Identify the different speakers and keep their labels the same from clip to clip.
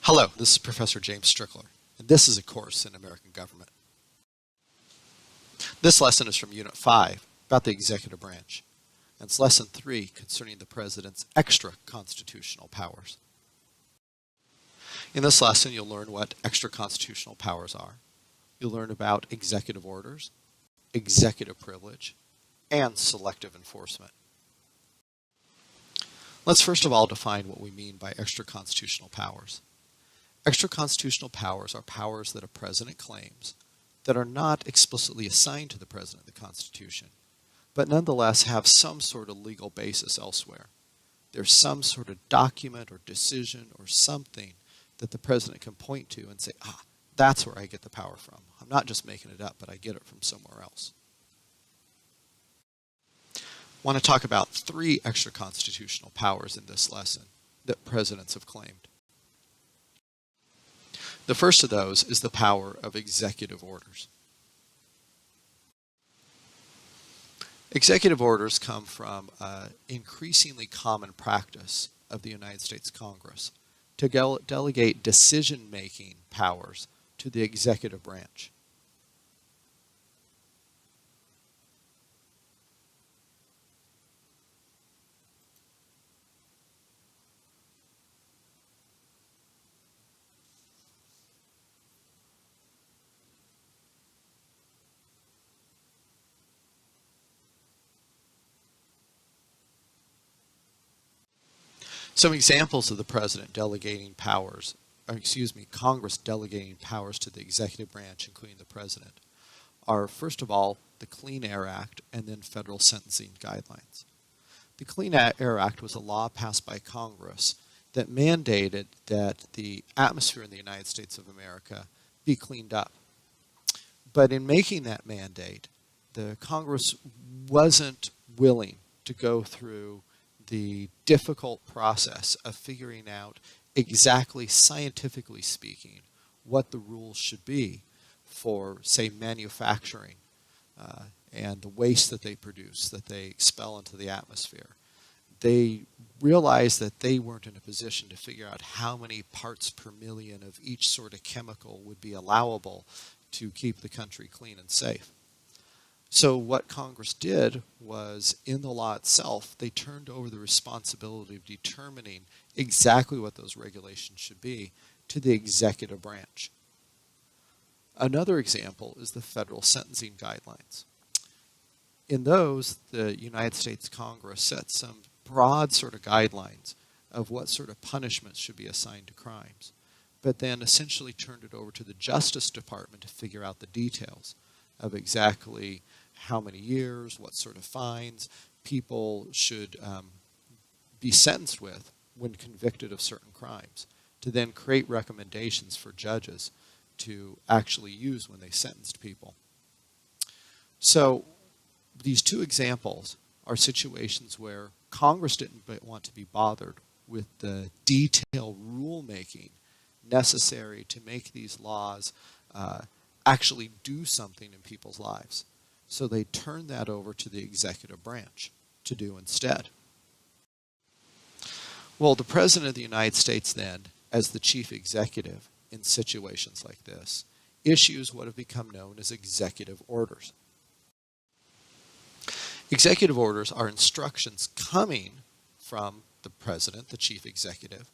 Speaker 1: Hello, this is Professor James Strickler, and this is a course in American government. This lesson is from Unit 5 about the executive branch, and it's Lesson 3 concerning the President's extra constitutional powers. In this lesson, you'll learn what extra constitutional powers are. You'll learn about executive orders, executive privilege, and selective enforcement. Let's first of all define what we mean by extra constitutional powers. Extra constitutional powers are powers that a president claims that are not explicitly assigned to the president of the Constitution, but nonetheless have some sort of legal basis elsewhere. There's some sort of document or decision or something that the president can point to and say, that's where I get the power from. I'm not just making it up, but I get it from somewhere else. I want to talk about 3 extra constitutional powers in this lesson that presidents have claimed. The first of those is the power of executive orders. Executive orders come from an increasingly common practice of the United States Congress to delegate decision-making powers to the executive branch. Some examples of the president delegating powers, Congress delegating powers to the executive branch, including the president, are first of all the Clean Air Act and then federal sentencing guidelines. The Clean Air Act was a law passed by Congress that mandated that the atmosphere in the United States of America be cleaned up. But in making that mandate, the Congress wasn't willing to go through the difficult process of figuring out exactly, scientifically speaking, what the rules should be for, say, manufacturing and the waste that they produce, that they expel into the atmosphere. They realized that they weren't in a position to figure out how many parts per million of each sort of chemical would be allowable to keep the country clean and safe. So what Congress did was, in the law itself, they turned over the responsibility of determining exactly what those regulations should be to the executive branch. Another example is the federal sentencing guidelines. In those, the United States Congress set some broad sort of guidelines of what sort of punishments should be assigned to crimes, but then essentially turned it over to the Justice Department to figure out the details of exactly how many years, what sort of fines people should be sentenced with when convicted of certain crimes, to then create recommendations for judges to actually use when they sentenced people. So these 2 examples are situations where Congress didn't want to be bothered with the detailed rulemaking necessary to make these laws actually do something in people's lives. So they turned that over to the executive branch to do instead. Well, the President of the United States then, as the chief executive in situations like this, issues what have become known as executive orders. Executive orders are instructions coming from the President, the chief executive,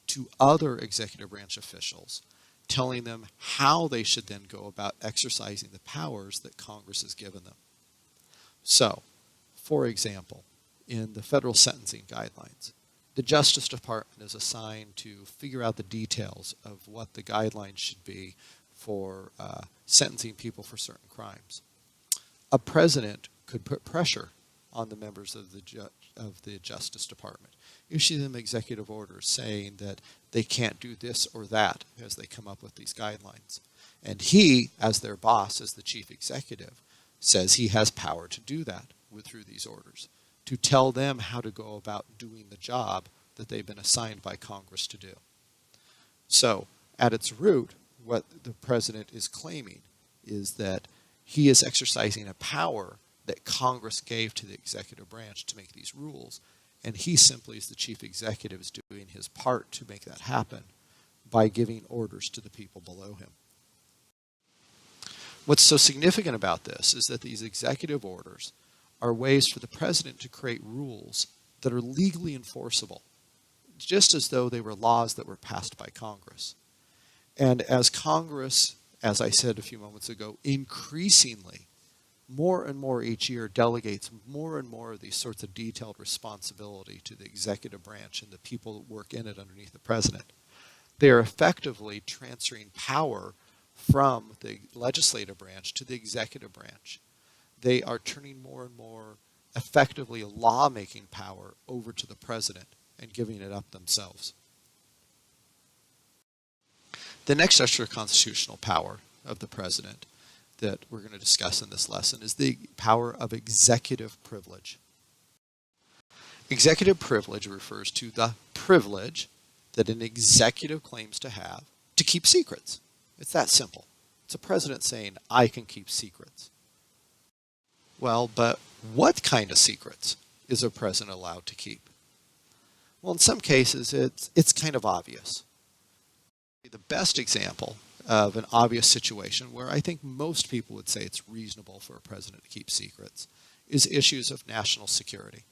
Speaker 1: to other executive branch officials, telling them how they should then go about exercising the powers that Congress has given them. So, for example, in the federal sentencing guidelines, the Justice Department is assigned to figure out the details of what the guidelines should be for sentencing people for certain crimes. A president could put pressure on the members of the Justice Department, issue them executive orders saying that they can't do this or that as they come up with these guidelines. And he, as their boss, as the chief executive, says he has power to do that through these orders, to tell them how to go about doing the job that they've been assigned by Congress to do. So, at its root, what the president is claiming is that he is exercising a power that Congress gave to the executive branch to make these rules, and he simply, as the chief executive, is doing his part to make that happen. by giving orders to the people below him. What's so significant about this is that these executive orders are ways for the president to create rules that are legally enforceable, just as though they were laws that were passed by Congress. And as Congress, as I said a few moments ago, increasingly, more and more each year, delegates more and more of these sorts of detailed responsibility to the executive branch and the people that work in it underneath the president, they are effectively transferring power from the legislative branch to the executive branch. They are turning more and more effectively lawmaking power over to the president and giving it up themselves. The next extra constitutional power of the president that we're going to discuss in this lesson is the power of executive privilege. Executive privilege refers to the privilege that an executive claims to have to keep secrets. It's that simple. It's a president saying, I can keep secrets. Well, but what kind of secrets is a president allowed to keep? Well, in some cases, it's kind of obvious. The best example of an obvious situation where I think most people would say it's reasonable for a president to keep secrets is issues of national security.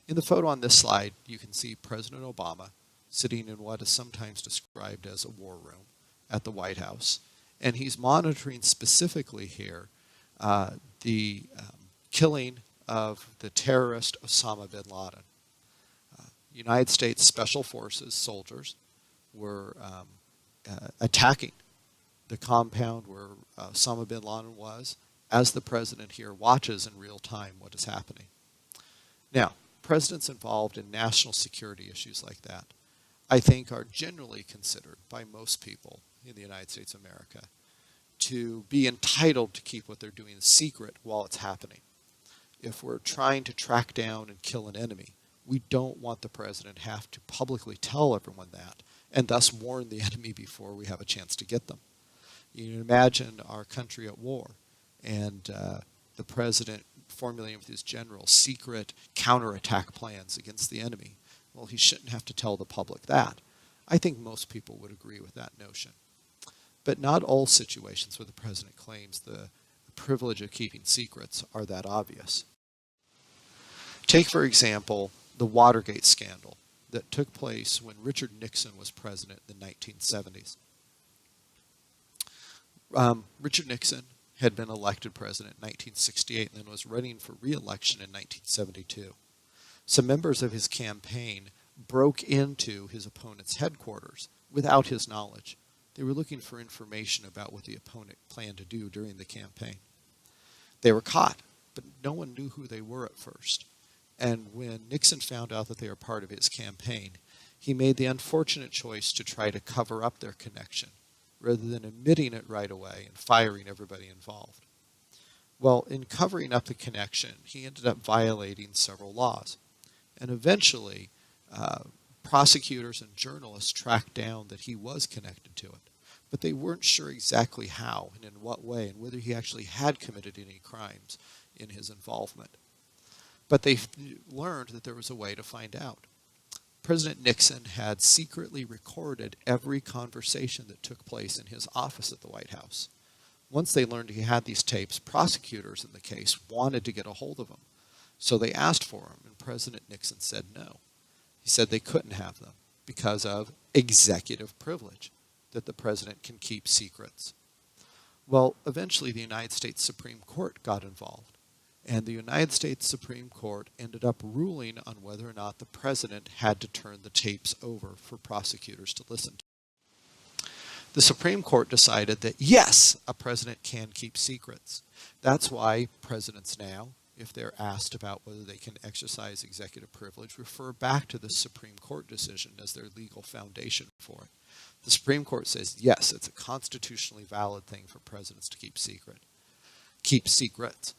Speaker 1: In the photo on this slide, you can see President Obama sitting in what is sometimes described as a war room at the White House, and he's monitoring specifically here the killing of the terrorist Osama bin Laden. United States Special Forces soldiers were attacking the compound where Osama bin Laden was, as the president here watches in real time what is happening. Now, presidents involved in national security issues like that, I think, are generally considered by most people in the United States of America to be entitled to keep what they're doing secret while it's happening. If we're trying to track down and kill an enemy, we don't want the president to have to publicly tell everyone that and thus warn the enemy before we have a chance to get them. You can imagine our country at war and the president formulating with his generals secret counterattack plans against the enemy. Well, he shouldn't have to tell the public that. I think most people would agree with that notion. But not all situations where the president claims the privilege of keeping secrets are that obvious. Take, for example, the Watergate scandal that took place when Richard Nixon was president in the 1970s. Richard Nixon had been elected president in 1968 and then was running for re-election in 1972. Some members of his campaign broke into his opponent's headquarters without his knowledge. They were looking for information about what the opponent planned to do during the campaign. They were caught, but no one knew who they were at first. And when Nixon found out that they were part of his campaign, he made the unfortunate choice to try to cover up their connection, rather than admitting it right away and firing everybody involved. Well, in covering up the connection, he ended up violating several laws. And eventually, prosecutors and journalists tracked down that he was connected to it. But they weren't sure exactly how and in what way and whether he actually had committed any crimes in his involvement. But they learned that there was a way to find out. President Nixon had secretly recorded every conversation that took place in his office at the White House. Once they learned he had these tapes, prosecutors in the case wanted to get a hold of them. So they asked for them, and President Nixon said no. He said they couldn't have them because of executive privilege, that the president can keep secrets. Well, eventually the United States Supreme Court got involved. And the United States Supreme Court ended up ruling on whether or not the president had to turn the tapes over for prosecutors to listen to. The Supreme Court decided that yes, a president can keep secrets. That's why presidents now, if they're asked about whether they can exercise executive privilege, refer back to the Supreme Court decision as their legal foundation for it. The Supreme Court says yes, it's a constitutionally valid thing for presidents to keep secrets.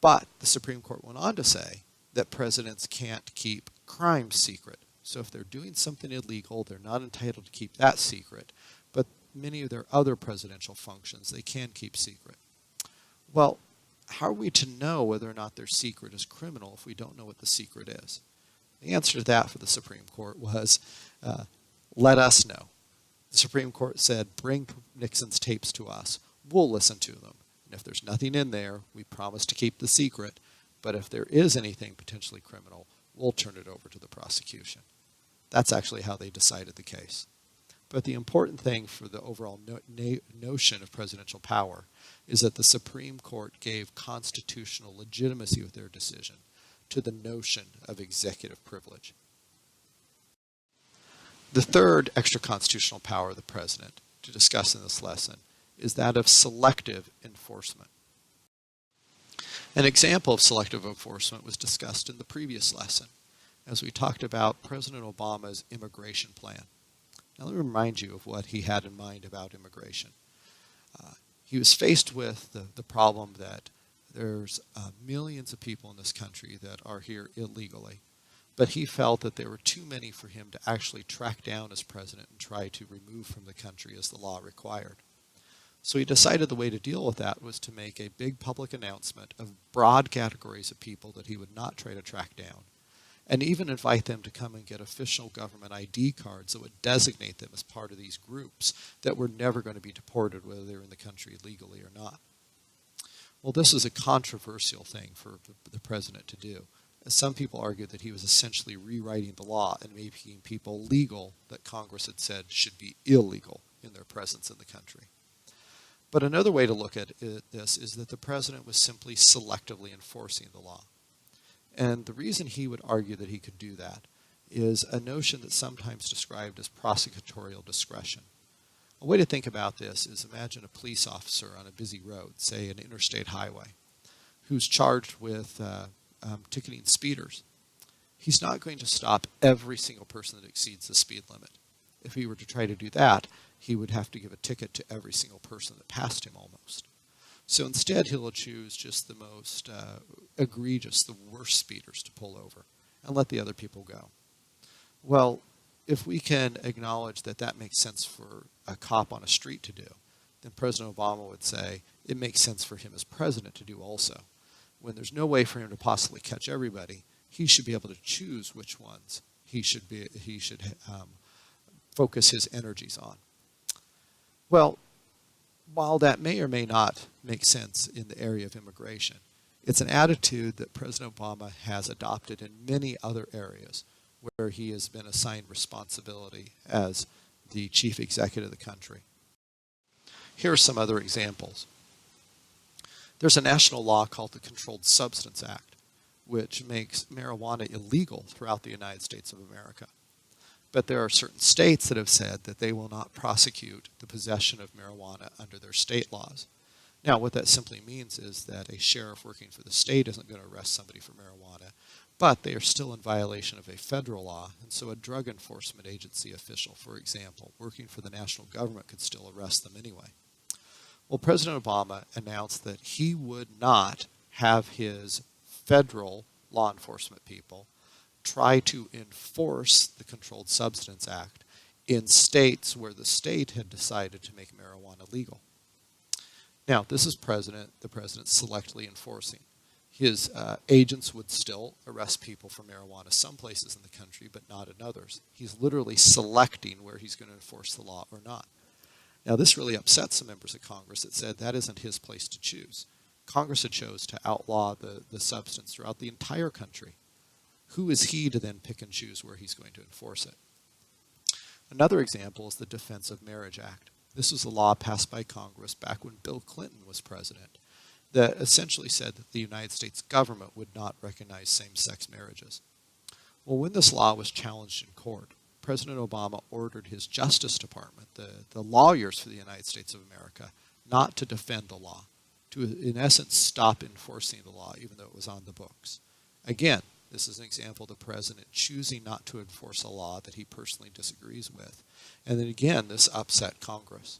Speaker 1: But the Supreme Court went on to say that presidents can't keep crimes secret. So if they're doing something illegal, they're not entitled to keep that secret. But many of their other presidential functions, they can keep secret. Well, how are we to know whether or not their secret is criminal if we don't know what the secret is? The answer to that for the Supreme Court was, let us know. The Supreme Court said, bring Nixon's tapes to us. We'll listen to them. And if there's nothing in there, we promise to keep the secret. But if there is anything potentially criminal, we'll turn it over to the prosecution. That's actually how they decided the case. But the important thing for the overall notion of presidential power is that the Supreme Court gave constitutional legitimacy with their decision to the notion of executive privilege. The third extra-constitutional power of the president to discuss in this lesson is that of selective enforcement. An example of selective enforcement was discussed in the previous lesson as we talked about President Obama's immigration plan. Now let me remind you of what he had in mind about immigration. He was faced with the problem that there's millions of people in this country that are here illegally, but he felt that there were too many for him to actually track down as president and try to remove from the country as the law required. So he decided the way to deal with that was to make a big public announcement of broad categories of people that he would not try to track down, and even invite them to come and get official government ID cards that would designate them as part of these groups that were never going to be deported whether they were in the country legally or not. Well, this was a controversial thing for the president to do. Some people argued that he was essentially rewriting the law and making people legal that Congress had said should be illegal in their presence in the country. But another way to look at this is that the president was simply selectively enforcing the law. And the reason he would argue that he could do that is a notion that's sometimes described as prosecutorial discretion. A way to think about this is imagine a police officer on a busy road, say an interstate highway, who's charged with ticketing speeders. He's not going to stop every single person that exceeds the speed limit. If he were to try to do that, he would have to give a ticket to every single person that passed him almost. So instead, he'll choose just the most egregious, the worst speeders to pull over and let the other people go. Well, if we can acknowledge that that makes sense for a cop on a street to do, then President Obama would say it makes sense for him as president to do also. When there's no way for him to possibly catch everybody, he should be able to choose which ones he should focus his energies on. Well, while that may or may not make sense in the area of immigration, it's an attitude that President Obama has adopted in many other areas where he has been assigned responsibility as the chief executive of the country. Here are some other examples. There's a national law called the Controlled Substance Act, which makes marijuana illegal throughout the United States of America. But there are certain states that have said that they will not prosecute the possession of marijuana under their state laws. Now, what that simply means is that a sheriff working for the state isn't going to arrest somebody for marijuana, but they are still in violation of a federal law, and so a drug enforcement agency official, for example, working for the national government could still arrest them anyway. Well, President Obama announced that he would not have his federal law enforcement people try to enforce the Controlled Substance Act in states where the state had decided to make marijuana legal. Now, this is the president selectively enforcing. His agents would still arrest people for marijuana some places in the country, but not in others. He's literally selecting where he's going to enforce the law or not. Now, this really upset some members of Congress that said that isn't his place to choose. Congress had chose to outlaw the substance throughout the entire country. Who is he to then pick and choose where he's going to enforce it? Another example is the Defense of Marriage Act. This was a law passed by Congress back when Bill Clinton was president that essentially said that the United States government would not recognize same-sex marriages. Well, when this law was challenged in court, President Obama ordered his Justice Department, the lawyers for the United States of America, not to defend the law, to in essence stop enforcing the law even though it was on the books. Again, this is an example of the president choosing not to enforce a law that he personally disagrees with. And then again, this upset Congress.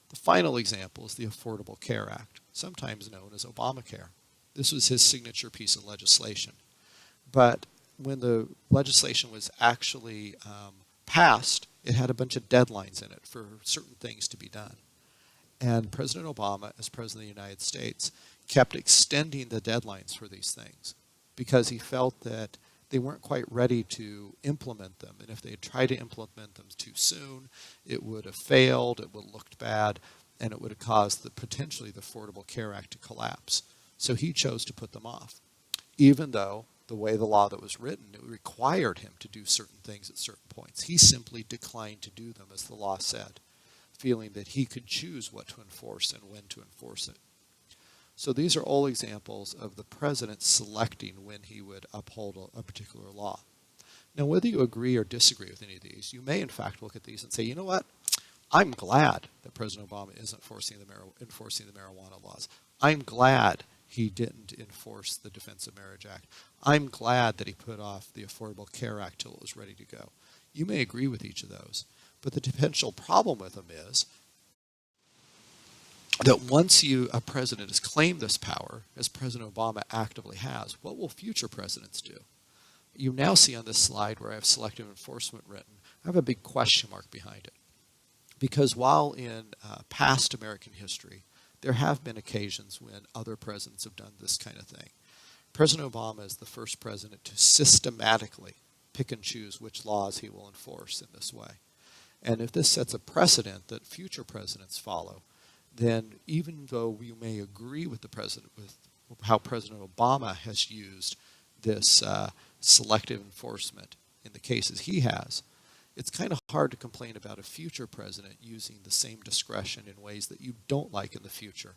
Speaker 1: The final example is the Affordable Care Act, sometimes known as Obamacare. This was his signature piece of legislation. But when the legislation was actually passed, it had a bunch of deadlines in it for certain things to be done. And President Obama, as President of the United States, kept extending the deadlines for these things because he felt that they weren't quite ready to implement them. And if they had tried to implement them too soon, it would have failed, it would have looked bad, and it would have caused potentially the Affordable Care Act to collapse. So he chose to put them off, even though the way the law that was written, it required him to do certain things at certain points. He simply declined to do them as the law said, feeling that he could choose what to enforce and when to enforce it. So these are all examples of the president selecting when he would uphold a particular law. Now, whether you agree or disagree with any of these, you may in fact look at these and say, you know what? I'm glad that President Obama isn't enforcing the marijuana laws. I'm glad he didn't enforce the Defense of Marriage Act. I'm glad that he put off the Affordable Care Act till it was ready to go. You may agree with each of those, but the potential problem with them is that once a president has claimed this power, as President Obama actively has, what will future presidents do? You now see on this slide where I have selective enforcement written, I have a big question mark behind it. Because while in past American history, there have been occasions when other presidents have done this kind of thing. President Obama is the first president to systematically pick and choose which laws he will enforce in this way. And if this sets a precedent that future presidents follow, then even though you may agree with the president, with how President Obama has used this selective enforcement in the cases he has, it's kind of hard to complain about a future president using the same discretion in ways that you don't like in the future.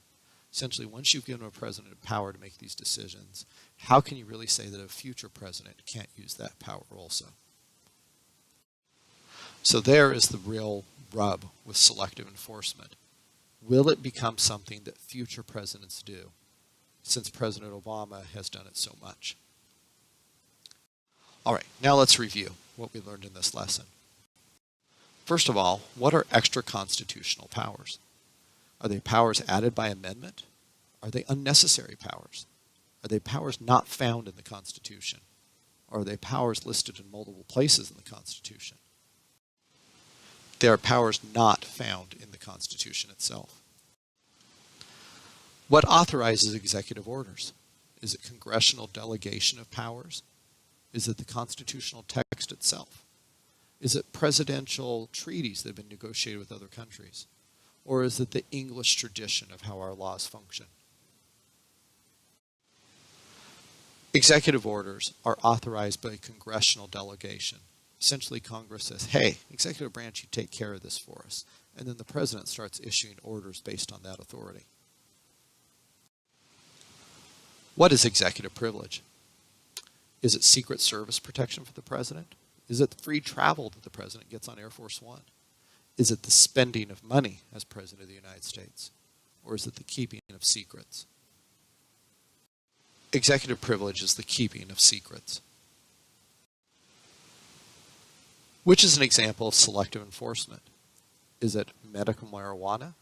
Speaker 1: Essentially, once you've given a president power to make these decisions, how can you really say that a future president can't use that power also? So there is the real rub with selective enforcement. Will it become something that future presidents do, since President Obama has done it so much? All right, now let's review what we learned in this lesson. First of all, what are extra constitutional powers? Are they powers added by amendment? Are they unnecessary powers? Are they powers not found in the Constitution? Or are they powers listed in multiple places in the Constitution? They are powers not found in the Constitution itself. What authorizes executive orders? Is it congressional delegation of powers? Is it the constitutional text itself? Is it presidential treaties that have been negotiated with other countries? Or is it the English tradition of how our laws function? Executive orders are authorized by congressional delegation. Essentially, Congress says, hey, executive branch, you take care of this for us. And then the president starts issuing orders based on that authority. What is executive privilege? Is it Secret Service protection for the president? Is it the free travel that the president gets on Air Force One? Is it the spending of money as President of the United States? Or is it the keeping of secrets? Executive privilege is the keeping of secrets. Which is an example of selective enforcement? Is it medical marijuana,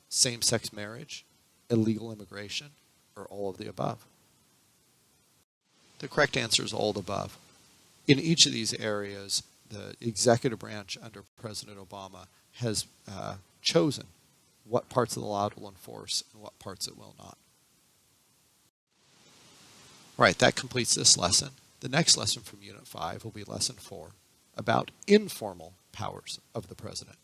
Speaker 1: same-sex marriage, illegal immigration, or all of the above? The correct answer is all the above. In each of these areas, the executive branch under President Obama has chosen what parts of the law it will enforce and what parts it will not. All right, that completes this lesson. The next lesson from Unit 5 will be Lesson 4 about informal powers of the president.